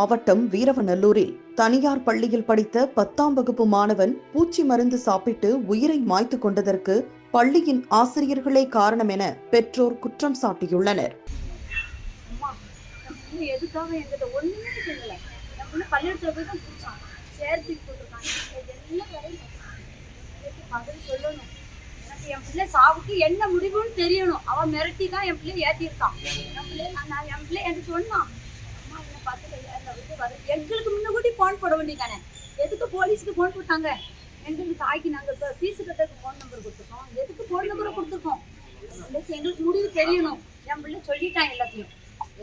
மாவட்டம் வீரவநல்லூரில் தனியார் பள்ளியில் படித்த 10ஆம் வகுப்பு மாணவன் பூச்சி மருந்து சாப்பிட்டு உயிரை மாய்த்து கொண்டதற்கு பள்ளியின் ஆசிரியர்களே காரணம் என பெற்றோர் குற்றம் சாட்டியுள்ளனர். என் பிள்ளை சாவுக்கு என்ன முடிவுன்னு தெரியணும். அவன் மிரட்டி தான் என் பிள்ளை ஏற்றிருக்கான். என் பிள்ளை என்று சொன்னான், அம்மா என்ன பார்த்து எங்களுக்கு முன்னக்கூட்டி ஃபோன் போட வேண்டியதானே, எதுக்கு போலீஸுக்கு ஃபோன் போட்டாங்க? எங்களுக்கு தாய்க்கு நாங்கள் இப்போ ஃபீஸு கட்டுறதுக்கு ஃபோன் நம்பர் கொடுத்துருக்கோம், எதுக்கு ஃபோன் நம்பரை கொடுத்துருக்கோம்? எங்களுக்கு முடிவு தெரியணும். என் பிள்ளை சொல்லிட்டான் எல்லாத்தையும்.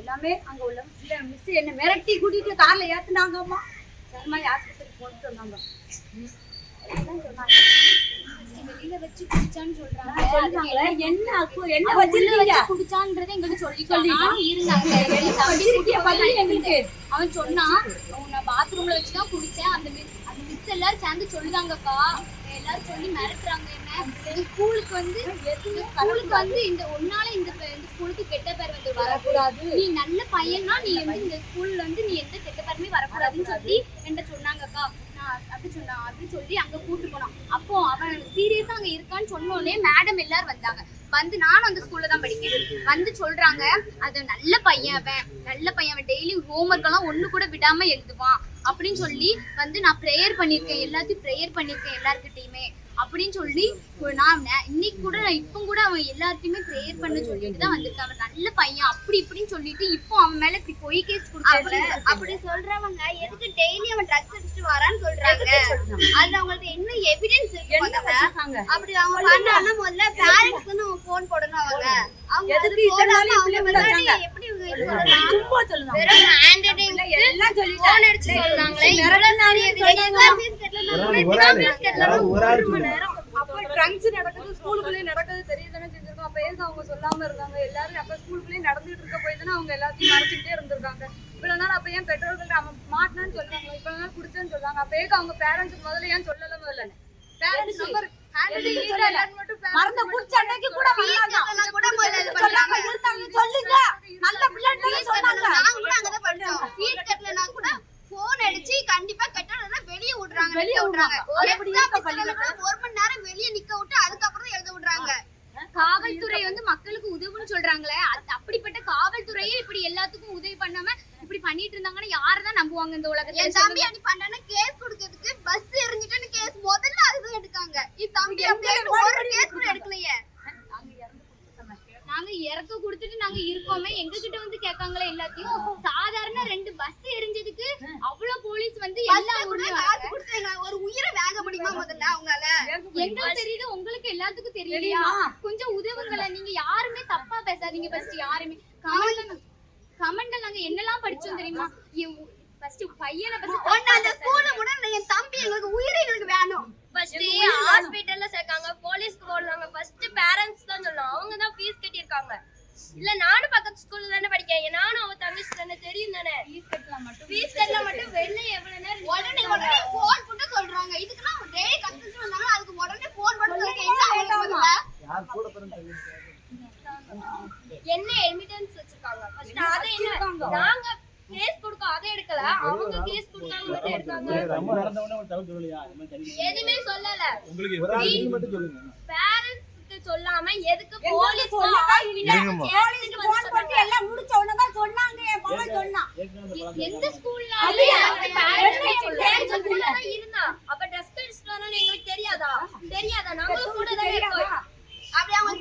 எல்லாமே அங்கே உள்ள பிள்ளை மிஸ் என்னை மிரட்டி கூட்டிகிட்டு காரில் ஏற்றுனாங்கம்மா. சரி ஆஸ்பத்திரிக்கு போட்டு வந்தாங்க. சொன்னாங்க வெளியில வச்சு குடிச்சான்னு சொல்றாங்க. என்ன வச்சிருக்கீங்க குடிச்சான்றதை எங்களுக்கு சொல்லிட்டாங்க. அவன் சொன்னா உன்னை பாத்ரூம்ல வச்சுதான் குடிச்சேன். அந்த மிஸ் எல்லாரும் சேர்ந்து சொல்லுதாங்கக்கா, எல்லாரும் சொல்லி மிரட்டுறாங்க. என்ன ஸ்கூலுக்கு வந்து இந்த ஒன்னால இந்த ஸ்கூலுக்கு கெட்ட பேர் வந்து வரக்கூடாது, நீ நல்ல பையனா நீ வந்து இந்த ஸ்கூல்ல வந்து நீ எந்த கெட்ட பேருமே வரக்கூடாதுன்னு சொல்லி என்கிட்ட சொன்னாங்கக்கா. அப்படி சொல்லி அங்க கூட்டு போனோம். அப்போ அவன் சீரியஸா அங்க இருக்கான்னு சொன்னோடனே மேடம் எல்லாரும் வந்தாங்க. வந்து நானும் அந்த ஸ்கூல்ல தான் படிக்கிறேன். வந்து சொல்றாங்க, அது நல்ல பையன், அவன் டெய்லி ஹோம்ஒர்க் எல்லாம் ஒண்ணு கூட விடாம எழுதுவான் அப்படின்னு சொல்லி வந்து நான் ப்ரேயர் பண்ணிருக்கேன், எல்லாத்தையும் ப்ரேயர் பண்ணிருக்கேன் எல்லாருக்கிட்டையுமே அப்படின்னு சொல்லி நான் இன்னைக்கு கூட இப்போ கூட அவன் எல்லாத்தையுமே ப்ரேயர் பண்ண சொல்லிட்டு தான் வந்திருக்கான். அவன் நல்ல பையன் அப்படி இப்படின்னு சொல்லிட்டு இப்போ அவன் மேல இப்படி பொய் கேஸ் கொடுத்தாங்க. அப்படி சொல்றவங்க எதுக்கு டெய்லி அவன் ட்ரக்ஸ் அடிச்சுட்டு வரான்னு சொல்றாங்க? அது அவங்களுக்கு என்ன எவிடன்ஸ் இருக்கு? அப்படி அவங்க பண்ணாங்கன்னா முதல்ல பேரண்ட்ஸ்க்கு வந்து அவங்க ஃபோன் போடணும். அவங்க எதுக்கு இதனால இப்படி வந்தாங்க? எப்படி சும்மா சொல்லுங்க, வெறும் ஹேண்ட் ரைட்டிங்ல எல்லாம் சொல்லி ஃபோன் அடிச்சு சொல்றாங்களே. அப்ப ட்ரங்க்ஸ் நடக்குது, ஸ்கூலுக்குள்ளே நடக்குது தெரியுதானே செஞ்சிருக்கோம். அப்ப எதுக்கு அவங்க சொல்லாம இருந்தாங்க? எல்லாரும் அப்ப ஸ்கூலுக்குள்ளே நடந்துட்டு இருக்க போய் தானே அவங்க எல்லாத்தையும் மறைச்சிக்கிட்டே இருந்திருக்காங்க. இவ்வளவு நாள் அப்ப ஏன் பெற்றோர்கள் அவன் மாட்டினான்னு சொல்றாங்க, இவ்வளவு நாள் குடிச்சேன்னு சொல்றாங்க. அப்ப ஏன் அவங்க பேரண்ட்ஸ் முதல்ல ஏன் சொல்லல? முதல்ல பேரண்ட்ஸ் நம்பர் மறந்து குடிச்ச அன்னைக்கு கூட வந்தாங்க கூட சொல்லாம இருந்தாங்க. சொல்லுங்க, நல்ல பிள்ளைன்னு சொன்னாங்க. நாங்க கூட அங்க தான் படிச்சோம். ஃபீஸ் கட்டலனா கூட ஃபோன் அடிச்சு கண்டிப்பா கட்டணும்னா வெளிய விடுறாங்க. ஒரு மணி நேரம் வெளிய நிக்க விட்டு அதுக்கப்புறம் எழுத விடுறாங்க. காவல்துறை வந்து மக்களுக்கு உதவுன்னு சொல்றாங்களே, அப்படிப்பட்ட காவல்துறையே இப்படி எல்லாத்துக்கும் உதவி பண்ணாம இப்படி பண்ணிட்டு இருந்தாங்கன்னா யாரதான் நம்புவாங்க இந்த உலகத்துல? என் தம்பி அப்படி பண்ணானே கேஸ் கொடுக்கிறதுக்கு பஸ் எரிஞ்சிட்டு கேஸ் முதல்ல அதுதான் எடுக்காங்க. இந்த தம்பி ஒரு கேஸ் கூட எடுக்கலையே. நாங்க இறக்க கொடுத்துட்டு நாங்க இருக்கோமே, எங்க கிட்ட வந்து கேட்காங்களே எல்லாத்தையும். சாதாரண 2 பஸ் எரிஞ்சதுக்கு அவ்வளவு போலீஸ் வந்து எல்லா ஊர்லயும் காசு கொடுத்தாங்க. ஒரு உயிரை வாங்க முடியுமா முதல்ல அவங்களால? எங்களுக்கு தெரியுது, உங்களுக்கு எல்லாத்துக்கும் தெரியலையா? கொஞ்சம் உதவுங்கள. நீங்க யாருமே தப்பா பேசாதீங்க. ஃபர்ஸ்ட் யாருமே கமெண்ட்ல நாங்க என்னெல்லாம் படிச்சோம் தெரியுமா? ஃபர்ஸ்ட் பையனை அந்த ஸ்கூல்ல கூட என் தம்பி எங்களுக்கு உயிரை எங்களுக்கு வேணும். ஃபர்ஸ்ட் ஹாஸ்பிடல்ல சேர்க்காங்க, போலீஸ்க்கு போடுறாங்க. ஃபர்ஸ்ட் பேரண்ட்ஸ் தான் சொல்லணும், அவங்க தான் ஃபீஸ் கட்டியிருக்காங்க. இல்ல நானும் பக்கத்து ஸ்கூல்ல தானே படிக்கிறேன், நானும் அவ தங்கச்சி தானே, தெரியும் தானே. ஃபீஸ் கட்டலாம் மட்டும் வெளில எவ்வளவு நேரம் உடனே ஃபோன் போட்டு சொல்றாங்க. இதுக்குன்னா டேய் கன்ஃபியூஷன் வந்தாங்க, அதுக்கு உடனே ஃபோன் பண்ணி சொல்றாங்க. யார் கூட பிறந்தது என்ன எவிடன்ஸ் வச்சிருக்காங்க? ஃபர்ஸ்ட் அதை என்ன நாங்க கேஸ் கொடுக்க அதை எடுக்கல, அவங்க கேஸ் கொடுத்தாங்க மட்டும் எடுத்தாங்க. எதுமே சொல்லல. உங்களுக்கு பேரண்ட்ஸ்க்கு சொல்லாம எதுக்கு போலீஸ் போன் பண்ணி எல்லாம் முடிச்ச உடனே தான் சொன்னாங்க. என் மகன் சொன்னா எந்த ஸ்கூல்ல இருந்தா அப்ப டெஸ்ட் அடிச்சுட்டு வரானே எங்களுக்கு தெரியாதா? நாங்களும் கூட தான் இருக்கோம். அப்படி அவங்க